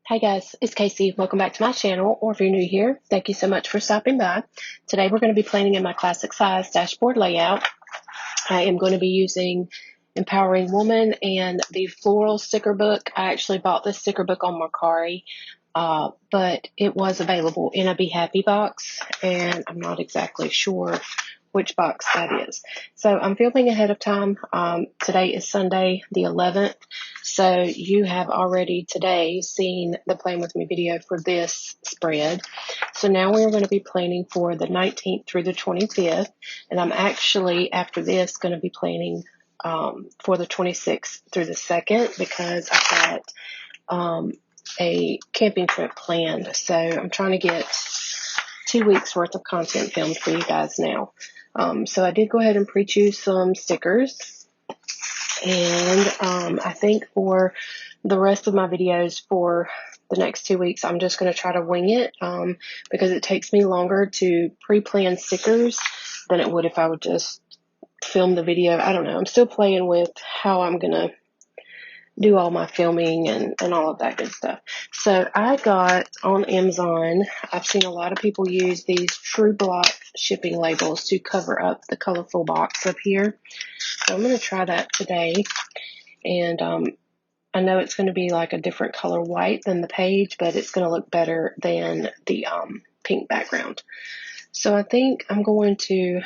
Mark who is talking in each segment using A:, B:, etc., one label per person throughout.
A: Hi guys, it's Casey. Welcome back to my channel, or if you're new here, thank you so much for stopping by. Today we're going to be planning in my classic size dashboard layout. I am going to be using Empowering Woman and the floral sticker book. I actually bought this sticker book on Mercari, but it was available in a Be Happy box, and I'm not exactly sure which box that is. So I'm filming ahead of time. Today is Sunday the 11th. So you have already today seen the Plan With Me video for this spread. So now we're going to be planning for the 19th through the 25th. And I'm actually, after this, going to be planning for the 26th through the 2nd because I've got a camping trip planned. So I'm trying to get 2 weeks worth of content filmed for you guys now. So I did go ahead and pre-choose some stickers, and I think for the rest of my videos for the next 2 weeks, I'm just going to try to wing it because it takes me longer to pre-plan stickers than it would if I would just film the video. I don't know. I'm still playing with how I'm going to do all my filming and all of that good stuff. So I got on Amazon, I've seen a lot of people use these True Block shipping labels to cover up the colorful box up here. So I'm going to try that today. And I know it's going to be like a different color white than the page, but it's going to look better than the pink background. So I think I'm going to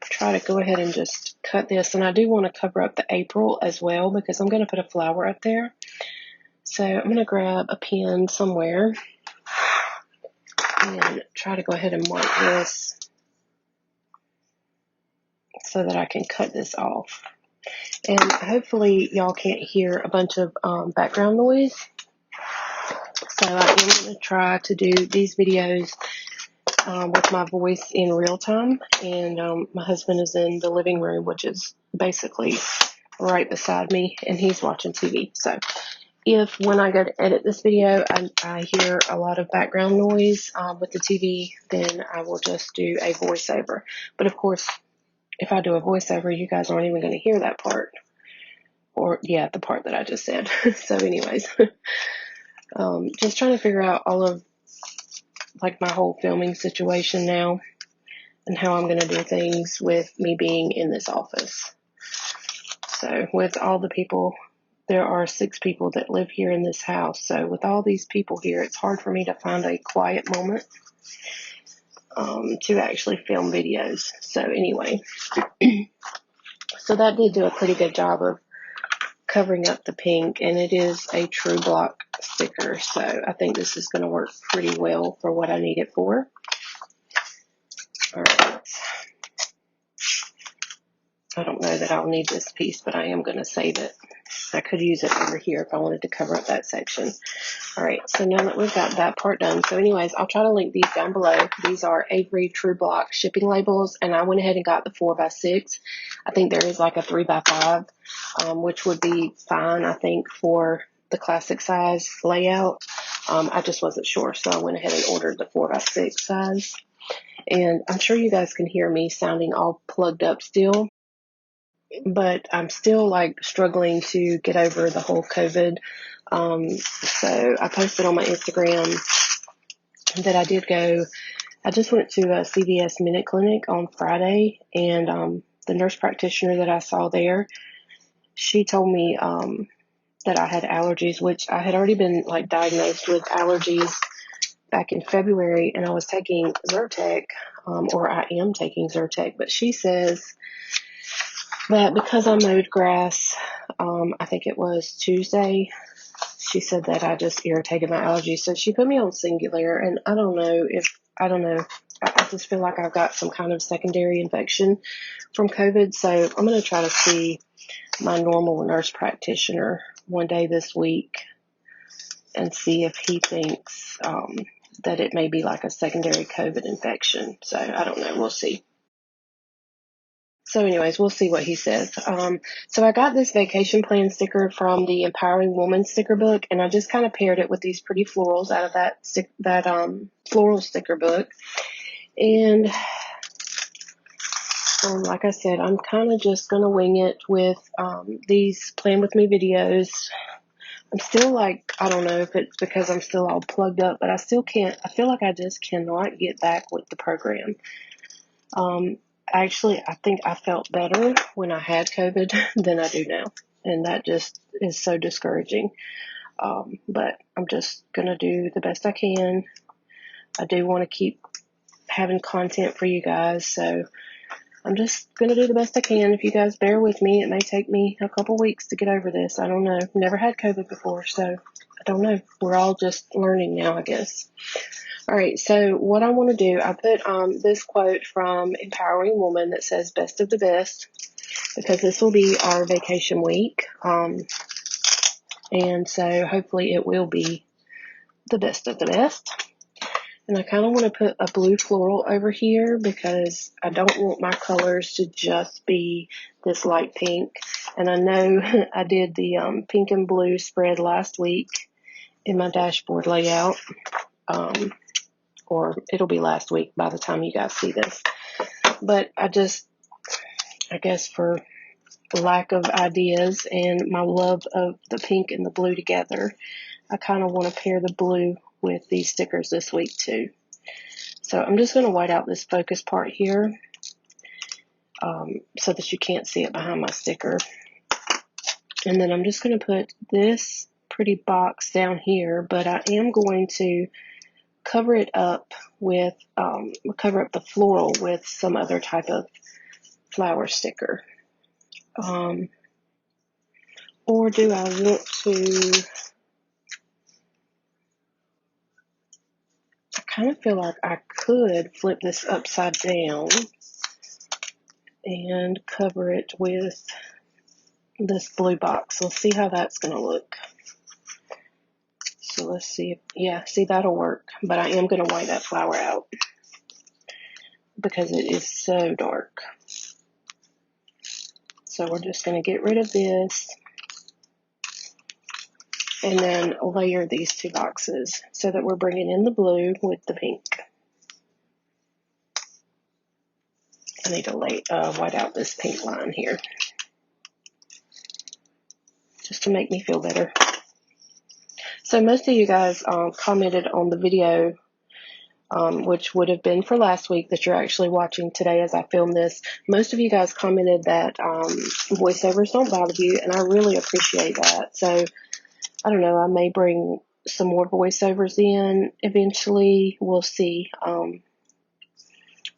A: try to go ahead and just cut this, and I do want to cover up the April as well because I'm going to put a flower up there. So I'm going to grab a pen somewhere and try to go ahead and mark this so that I can cut this off. And hopefully y'all can't hear a bunch of background noise. So I am going to try to do these videos with my voice in real time, and my husband is in the living room, which is basically right beside me, and he's watching TV. So if when I go to edit this video I hear a lot of background noise with the TV, then I will just do a voiceover. But of course, if I do a voiceover, you guys aren't even going to hear that part, or yeah, the part that I just said. So anyways, just trying to figure out all of like my whole filming situation now and how I'm going to do things with me being in this office. So with all the people, there are 6 people that live here in this house. So with all these people here, it's hard for me to find a quiet moment to actually film videos. So anyway, so that did do a pretty good job of covering up the pink, and it is a True Block sticker. So I think this is going to work pretty well for what I need it for. All right. I don't know that I'll need this piece, but I am going to save it. I could use it over here if I wanted to cover up that section. All right, so now that we've got that part done, so anyways, I'll try to link these down below. These are Avery True Block shipping labels, and I went ahead and got the 4x6. I think there is like a 3x5, which would be fine, I think, for the classic size layout. I just wasn't sure, so I went ahead and ordered the 4x6 size. And I'm sure you guys can hear me sounding all plugged up still, but I'm still like struggling to get over the whole COVID. So I posted on my Instagram that I just went to a CVS Minute Clinic on Friday, and the nurse practitioner that I saw there, she told me that I had allergies, which I had already been like diagnosed with allergies back in February, and I was taking Zyrtec, or I am taking Zyrtec, but she says that because I mowed grass, I think it was Tuesday, she said that I just irritated my allergies. So she put me on Singular, and I don't know. I just feel like I've got some kind of secondary infection from COVID. So I'm going to try to see my normal nurse practitioner one day this week and see if he thinks that it may be like a secondary COVID infection. So I don't know. We'll see. So anyways, we'll see what he says. So I got this vacation plan sticker from the Empowering Woman sticker book, and I just kind of paired it with these pretty florals out of that floral sticker book. And like I said, I'm kind of just going to wing it with these Plan With Me videos I'm still like, I don't know if it's because I'm still all plugged up, but I still can't, I feel like I just cannot get back with the program. Actually, I think I felt better when I had COVID than I do now. And that just is so discouraging. But I'm just going to do the best I can. I do want to keep having content for you guys. So I'm just going to do the best I can. If you guys bear with me, it may take me a couple weeks to get over this. I don't know. Never had COVID before, so I don't know. We're all just learning now, I guess. All right, so what I want to do, I put this quote from Empowering Woman that says best of the best, because this will be our vacation week. And so hopefully it will be the best of the best. And I kind of want to put a blue floral over here because I don't want my colors to just be this light pink. And I know I did the pink and blue spread last week in my dashboard layout. Or it'll be last week by the time you guys see this. But I guess for lack of ideas and my love of the pink and the blue together, I kind of want to pair the blue with these stickers this week too. So I'm just going to white out this focus part here so that you can't see it behind my sticker. And then I'm just going to put this pretty box down here, but I am going to cover it up with, cover up the floral with some other type of flower sticker. Or do I want to, I kind of feel like I could flip this upside down and cover it with this blue box. Let's see how that's going to look. So let's see. Yeah, see, that'll work. But I am going to white that flower out because it is so dark. So we're just going to get rid of this and then layer these two boxes so that we're bringing in the blue with the pink. I need to white out this pink line here just to make me feel better. So most of you guys commented on the video, which would have been for last week that you're actually watching today as I film this. Most of you guys commented that voiceovers don't bother you, and I really appreciate that. So I don't know, I may bring some more voiceovers in eventually. We'll see.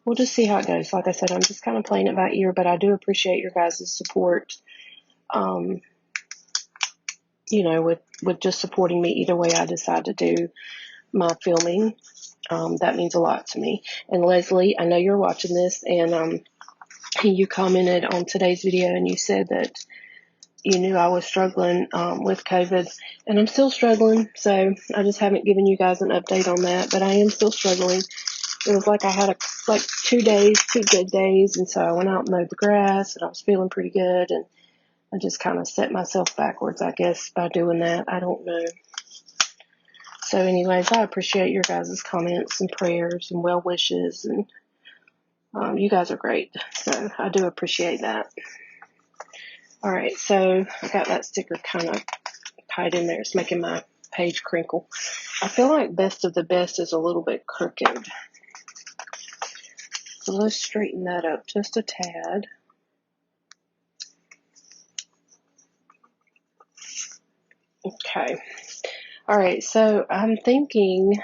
A: We'll just see how it goes. Like I said, I'm just kind of playing it by ear, but I do appreciate your guys' support. You know, with just supporting me either way I decide to do my filming. That means a lot to me. And Leslie, I know you're watching this, and you commented on today's video and you said that you knew I was struggling with COVID, and I'm still struggling. So I just haven't given you guys an update on that, but I am still struggling. It was like I had 2 good days, and so I went out and mowed the grass, and I was feeling pretty good, and I just kind of set myself backwards, I guess, by doing that. I don't know. So anyways, I appreciate your guys' comments and prayers and well wishes, and you guys are great. So I do appreciate that. All right, so I got that sticker kind of tied in there. It's making my page crinkle. I feel like best of the best is a little bit crooked. So let's straighten that up just a tad. Okay. All right, so I'm thinking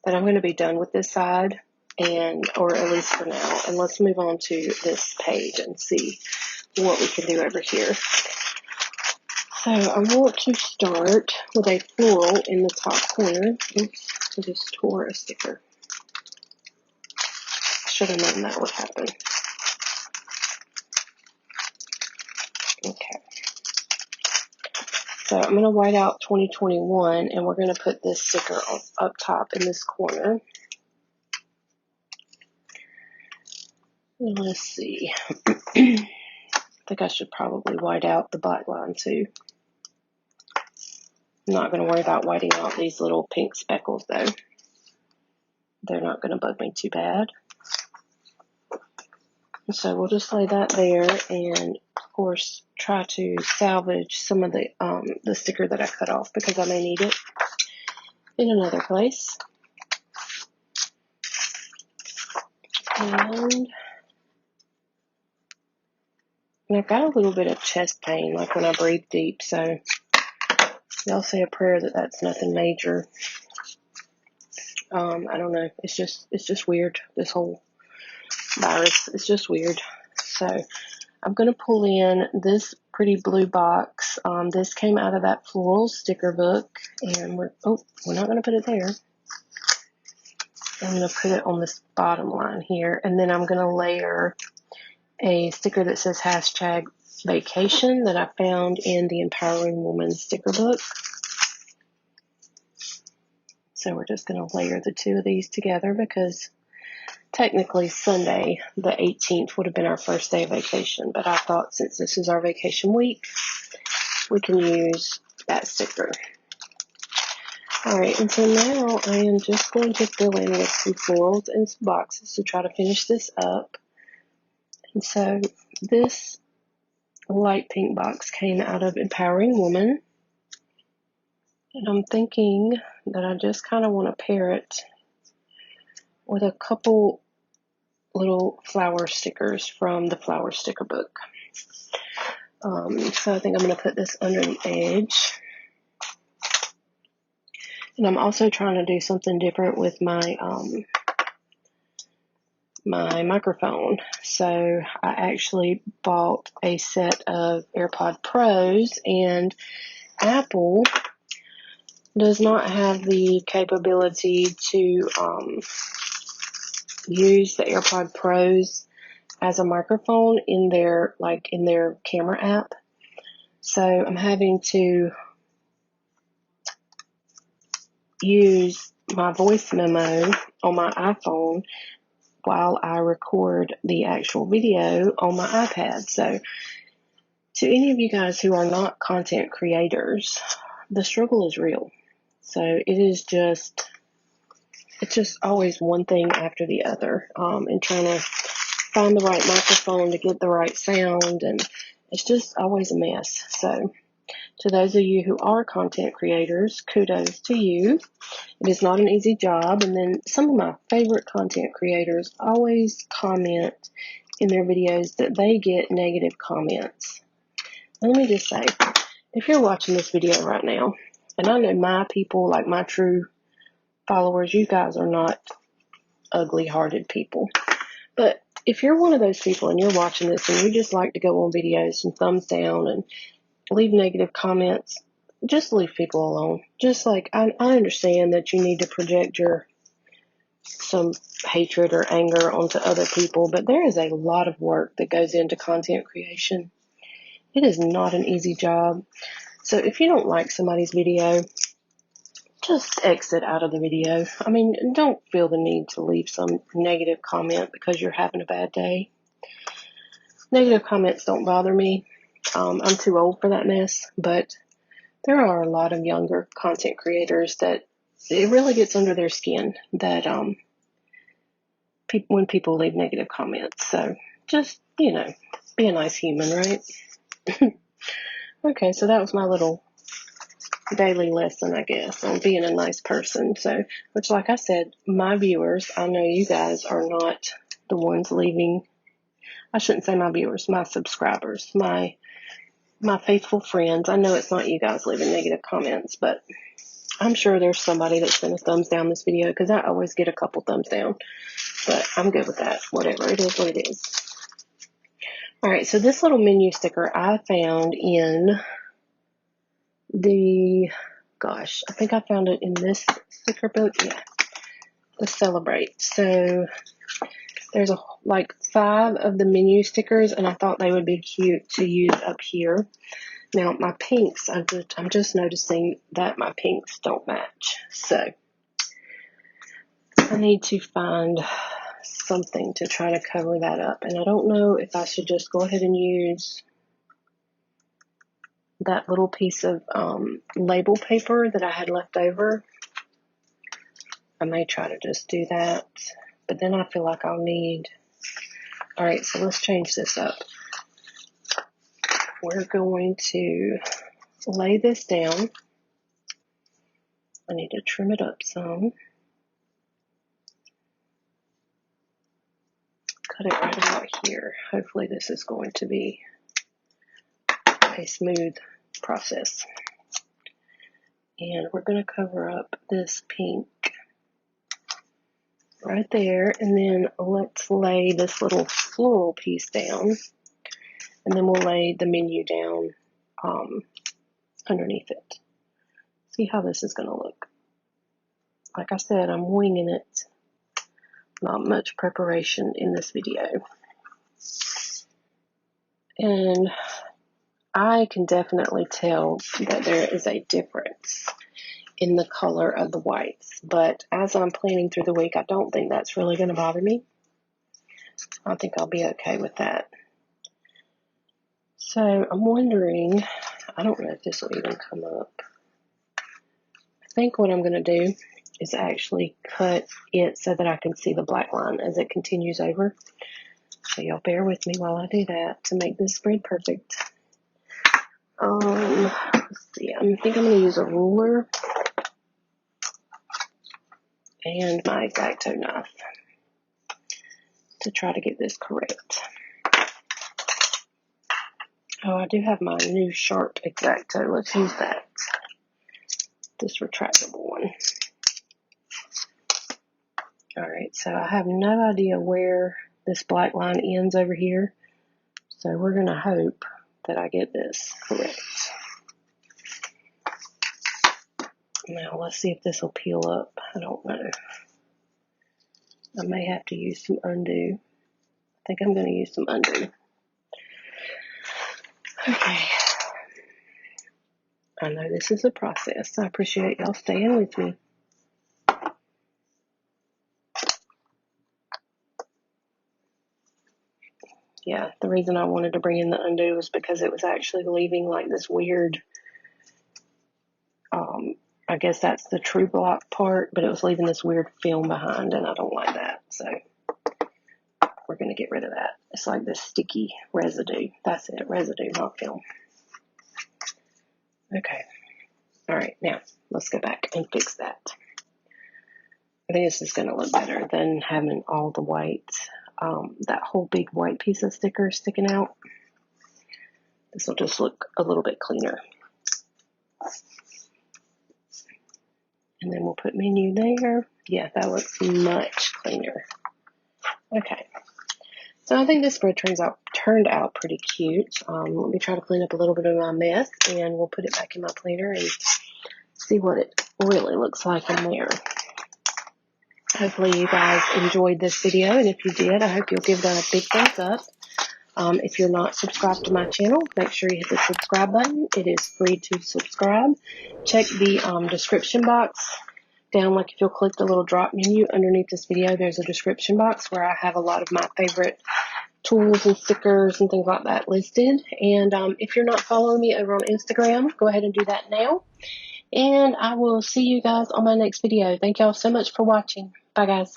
A: that I'm going to be done with this side, or at least for now, and let's move on to this page and see what we can do over here. So I want to start with a floral in the top corner. Oops, I just tore a sticker. Should have known that would happen. Okay. So I'm going to white out 2021, and we're going to put this sticker up top in this corner. Let's see. I think I should probably white out the black line too. I'm not going to worry about whiting out these little pink speckles though. They're not going to bug me too bad. So we'll just lay that there, and of course try to salvage some of the sticker that I cut off, because I may need it in another place. And I've got a little bit of chest pain, like when I breathe deep, so y'all say a prayer that that's nothing major. I don't know. It's just weird. This whole virus is just weird. So I'm going to pull in this pretty blue box. This came out of that floral sticker book, and we're not going to put it there. I'm going to put it on this bottom line here, and then I'm going to layer a sticker that says #vacation that I found in the Empowering Woman sticker book. So we're just going to layer the two of these together, because technically Sunday, the 18th, would have been our first day of vacation. But I thought, since this is our vacation week, we can use that sticker. Alright, and so now I am just going to fill in with some florals and some boxes to try to finish this up. And so this light pink box came out of Empowering Woman. And I'm thinking that I just kind of want to pair it with a couple little flower stickers from the flower sticker book. So I think I'm going to put this under the edge. And I'm also trying to do something different with my my microphone. So I actually bought a set of AirPod Pros, and Apple does not have the capability to use the AirPod Pros as a microphone in their camera app. So I'm having to use my voice memo on my iPhone while I record the actual video on my iPad. So to any of you guys who are not content creators, the struggle is real. So it's just always one thing after the other, and trying to find the right microphone to get the right sound, and it's just always a mess. So to those of you who are content creators, kudos to you. It is not an easy job. And then some of my favorite content creators always comment in their videos that they get negative comments. Let me just say, if you're watching this video right now, and I know my people, like my true followers, you guys are not ugly-hearted people. But if you're one of those people and you're watching this and you just like to go on videos and thumbs down and leave negative comments, just leave people alone. Just like, I understand that you need to project some hatred or anger onto other people, but there is a lot of work that goes into content creation. It is not an easy job. So if you don't like somebody's video, just exit out of the video. I mean, don't feel the need to leave some negative comment because you're having a bad day. Negative comments don't bother me. I'm too old for that mess, but there are a lot of younger content creators that it really gets under their skin that when people leave negative comments. So just, be a nice human, right? Okay, so that was my little daily lesson, I guess, on being a nice person. So, which, like I said, my viewers, I know you guys are not the ones leaving. I shouldn't say my viewers, my subscribers, my faithful friends. I know it's not you guys leaving negative comments, but I'm sure there's somebody that's going to thumbs down this video, because I always get a couple thumbs down, but I'm good with that. Whatever, it is what it is. All right, so this little menu sticker I found in I think I found it in this sticker book. Yeah, the Celebrate. So there's 5 of the menu stickers, and I thought they would be cute to use up here. Now my pinks, I'm just noticing that my pinks don't match. So I need to find something to try to cover that up. And I don't know if I should just go ahead and use that little piece of label paper that I had left over. I may try to just do that, but then I feel like I'll need All right, so let's change this up. We're going to lay this down. I need to trim it up some. Cut it right about here. Hopefully this is going to be a smooth process. And we're going to cover up this pink right there, and then let's lay this little floral piece down, and then we'll lay the menu down underneath it. See how this is going to look. Like I said, I'm winging it. Not much preparation in this video. And I can definitely tell that there is a difference in the color of the whites, but as I'm planning through the week, I don't think that's really going to bother me. I think I'll be okay with that. So I'm wondering, I don't know if this will even come up. I think what I'm going to do is actually cut it so that I can see the black line as it continues over. So y'all bear with me while I do that to make this spread perfect. Let's see, I think I'm going to use a ruler and my X-Acto knife to try to get this correct. Oh, I do have my new sharp X-Acto. Let's use that. This retractable one. Alright, so I have no idea where this black line ends over here. So we're going to hope that I get this correct. Now let's see if this will peel up. I don't know. I may have to use some undo. I think I'm going to use some undo. Okay. I know this is a process. I appreciate y'all staying with me. Yeah, the reason I wanted to bring in the undo was because it was actually leaving like this weird, I guess that's the true block part, but it was leaving this weird film behind, and I don't like that. So we're going to get rid of that. It's like this sticky residue. That's it, residue, not film. Okay. All right, now let's go back and fix that. I think this is going to look better than having all the white, that whole big white piece of sticker sticking out. This will just look a little bit cleaner. And then we'll put menu there. Yeah, that looks much cleaner. Okay. So I think this spread turned out pretty cute. Let me try to clean up a little bit of my mess, and we'll put it back in my planner and see what it really looks like in there. Hopefully you guys enjoyed this video, and if you did, I hope you'll give that a big thumbs up. If you're not subscribed to my channel, make sure you hit the subscribe button. It is free to subscribe. Check the description box down, like if you'll click the little drop menu underneath this video, there's a description box where I have a lot of my favorite tools and stickers and things like that listed. And if you're not following me over on Instagram, go ahead and do that now. And I will see you guys on my next video. Thank y'all so much for watching. Bye, guys.